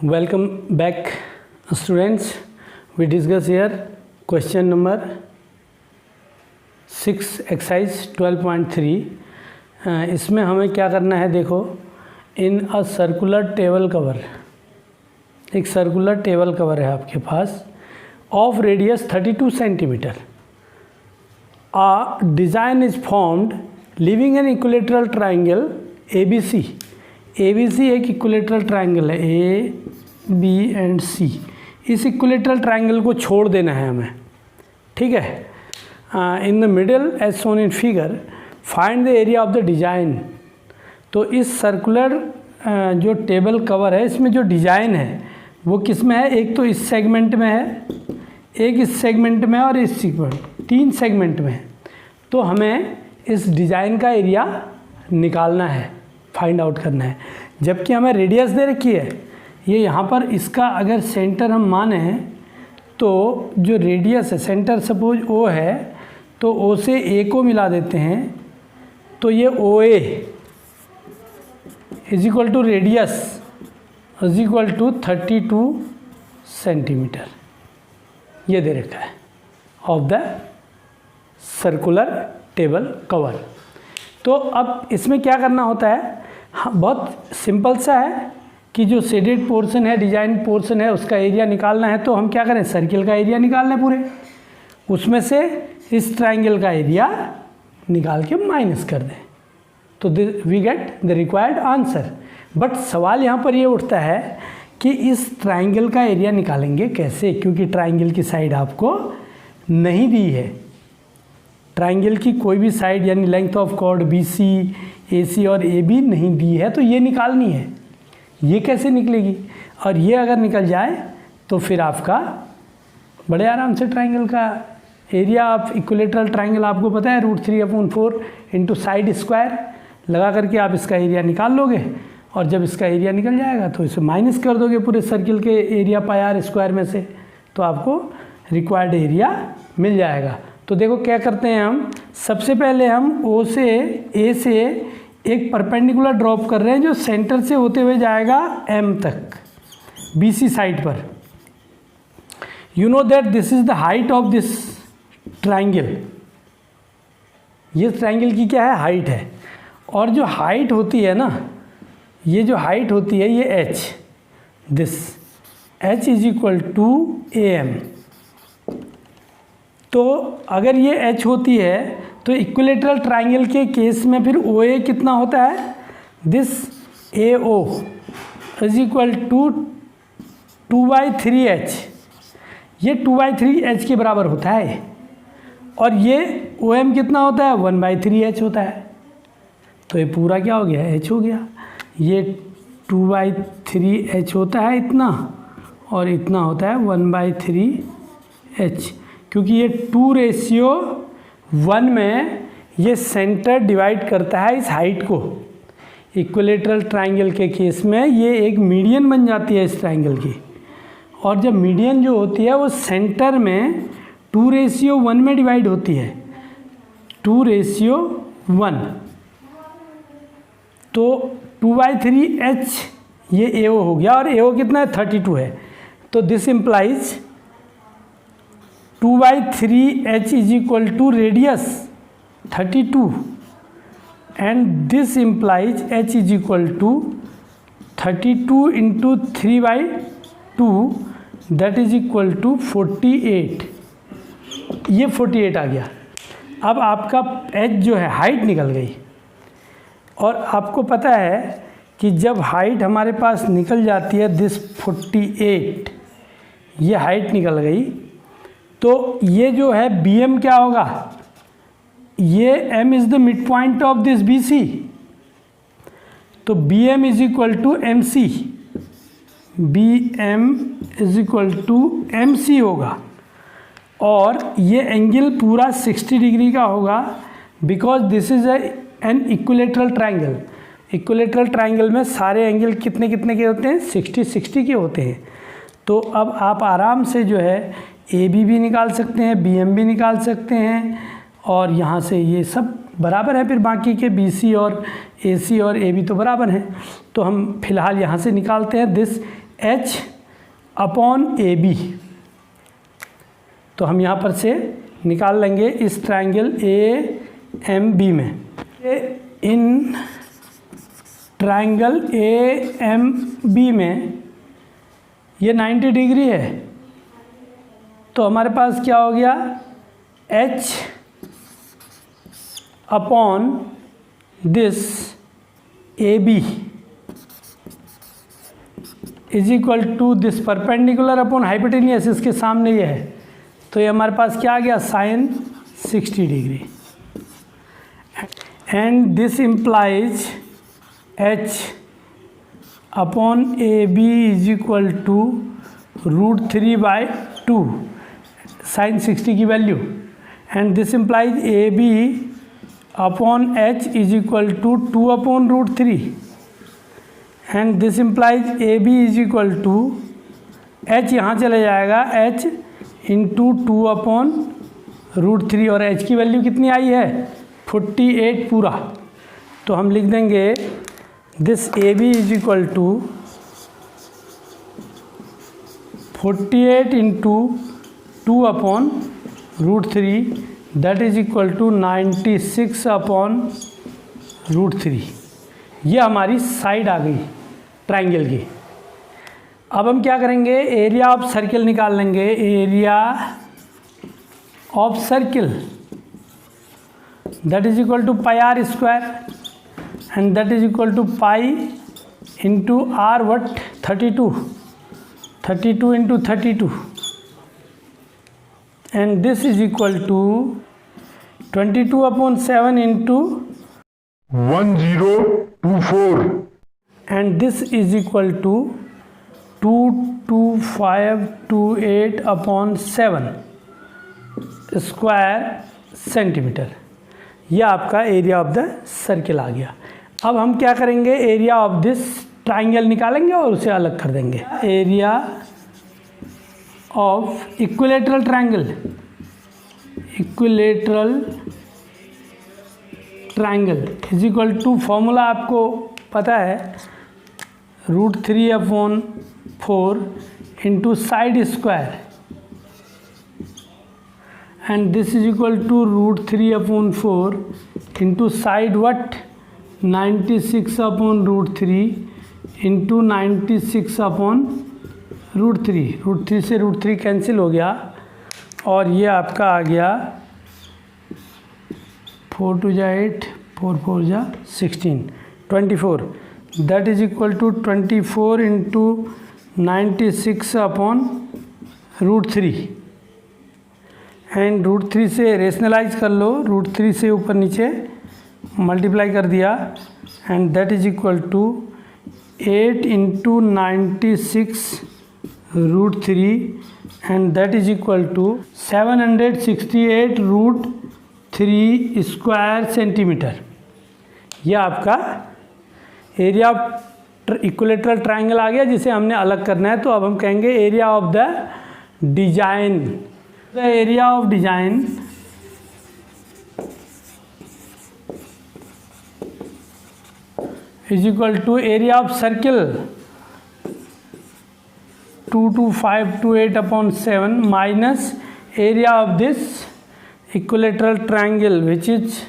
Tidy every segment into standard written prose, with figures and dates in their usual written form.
Welcome back, students. We discuss here question number 6 exercise 12.3. इसमें हमें क्या करना है, देखो, in a circular table cover, एक सर्कुलर टेबल कवर है आपके पास of radius 32 centimetre. A design is formed leaving an equilateral triangle ABC. ABC एक इक्विलेटरल ट्रायंगल है, ए बी एंड सी. इस इक्विलेटरल ट्रायंगल को छोड़ देना है हमें, ठीक है. In the middle age shown in figure find the area of the design. तो इस सर्कुलर जो टेबल कवर है, इसमें जो डिज़ाइन है वो किस में है, एक तो इस सेगमेंट में है, एक इस सेगमेंट में और इस सेगमेंट, 3 सेगमेंट में है. तो हमें इस डिज़ाइन का एरिया निकालना है, फाइंड आउट करना है. जबकि हमें रेडियस दे रखी है, ये यहाँ पर इसका अगर सेंटर हम माने तो जो रेडियस है, सेंटर सपोज ओ है, तो ओ से ए को मिला देते हैं, तो ये O A is equal to radius is equal to 32 centimetre. ये दे रखा है of the circular table cover. तो अब इसमें क्या करना होता है, बहुत सिंपल सा है कि जो शेडेड पोर्शन है, डिजाइन पोर्शन है, उसका एरिया निकालना है. तो हम क्या करें, सर्किल का एरिया निकाल लें पूरे, उसमें से इस ट्रायंगल का एरिया निकाल के माइनस कर दें, तो we get the required answer. But सवाल यहाँ पर ये उठता है कि इस ट्रायंगल का एरिया निकालेंगे कैसे, क्योंकि ट्रायंगल की साइड आपको नहीं दी है. ट्रायंगल की कोई भी साइड यानी length of chord BC, AC और AB नहीं दी है, तो ये निकालनी है. ये कैसे निकलेगी, और ये अगर निकल जाए तो फिर आपका बड़े आराम से ट्रायंगल का एरिया ऑफ इक्विलेटरल ट्रायंगल आपको पता है √3/4 इंटू साइड स्क्वायर लगा करके आप इसका एरिया निकाल लोगे. और जब इसका एरिया निकल जाएगा तो इसे माइनस कर दोगे पूरे सर्किल के एरिया πr स्क्वायर में से, तो आपको रिक्वायर्ड एरिया मिल जाएगा. तो देखो क्या करते हैं हम, सबसे पहले हम O से A से एक परपेंडिकुलर ड्रॉप कर रहे हैं जो सेंटर से होते हुए जाएगा M तक BC साइड पर. You know that this is the height of this triangle. ये ट्रायंगल की क्या है, हाइट है. और जो हाइट होती है ना, ये जो हाइट होती है ये H, this H is equal to AM. तो अगर ये H होती है तो इक्विलेटरल ट्रायंगल के केस में फिर OA कितना होता है, this AO is equal to 2/3H. ये 2/3H के बराबर होता है. और ये OM कितना होता है, 1/3H होता है. तो ये पूरा क्या हो गया, H हो गया. ये 2/3H होता है इतना, और इतना होता है 1/3H. क्योंकि ये 2:1 में ये सेंटर डिवाइड करता है इस हाइट को. इक्विलेटरल ट्रायंगल के केस में ये एक मीडियन बन जाती है इस ट्रायंगल की. और जब मीडियन जो होती है वो सेंटर में 2:1 में डिवाइड होती है, 2:1. तो 2/3H ये AO हो गया, और AO कितना है, 32 है. तो this implies 2/3H is equal to radius 32, and this implies H is equal to 32 into 3/2 that is equal to 48. ये 48 आ गया. अब आपका H जो है, हाइट निकल गई. और आपको पता है कि जब हाइट हमारे पास निकल जाती है दिस 48, ये हाइट निकल गई, तो ये जो है BM क्या होगा, ये M is the mid point of this BC. तो BM is equal to MC, BM is equal to MC होगा. और ये एंगल पूरा 60 डिग्री का होगा, because this is an equilateral triangle. Equilateral triangle में सारे एंगल कितने कितने के होते हैं, 60 के होते हैं. तो अब आप आराम से जो है AB भी निकाल सकते हैं, BM भी निकाल सकते हैं, और यहाँ से ये सब बराबर है. फिर बाकी के BC और AC और AB तो बराबर हैं. तो हम फिलहाल यहाँ से निकालते हैं. This H upon A B. तो हम यहाँ पर से निकाल लेंगे इस ट्रायंगल ए एम बी में। In triangle A M B में ये 90 डिग्री है, तो हमारे पास क्या हो गया, H upon this A B is equal to this perpendicular upon hypotenuse, इसके सामने ये है, तो ये हमारे पास क्या आ गया, sine 60 degree. And this implies H upon A B is equal to √3/2 sine 60 की value, and this implies A B upon H is equal to 2/√3, and this implies A B is equal to, H यहाँ चले जाएगा, H into 2/√3, और H की value कितनी आई है, 48 पूरा। तो हम लिख देंगे this A B is equal to 48 into 2/√3 that is equal to 96/√3। ये हमारी साइड आ गई ट्रायंगल की। अब हम क्या करेंगे, एरिया ऑफ सर्किल निकाल लेंगे। Area of circle that is equal to pi r square, and that is equal to pi into r what 32 into 32, and this is equal to 22/7 into 1024, एंड this is equal to 22528/7 square centimetre. यह आपका area of the circle आ गया। अब हम क्या करेंगे, area of this triangle निकालेंगे और उसे अलग कर देंगे। Area of equilateral triangle, equilateral triangle is equal to, formula आपको पता है, √3/4 into side square, and this is equal to √3/4 into side what 96/√3 into 96/√3। √3 से √3 कैंसिल हो गया, और ये आपका आ गया 4 2 8, 4 4 16, 24, that is equal to 24 into 96/√3, and √3 से रेशनलाइज कर लो, √3 से ऊपर नीचे मल्टीप्लाई कर दिया, and that is equal to 8 into 96√3, and that is equal to 768√3 square centimetre. यह आपका एरिया ऑफ इक्विलेटरल ट्रायंगल आ गया, जिसे हमने अलग करना है। तो अब हम कहेंगे area of the design. The area of design is equal to area of circle 22528/7 minus area of this equilateral triangle, which is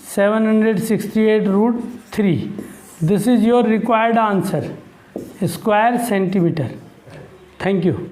768√3. This is your required answer, square centimeter. Thank you.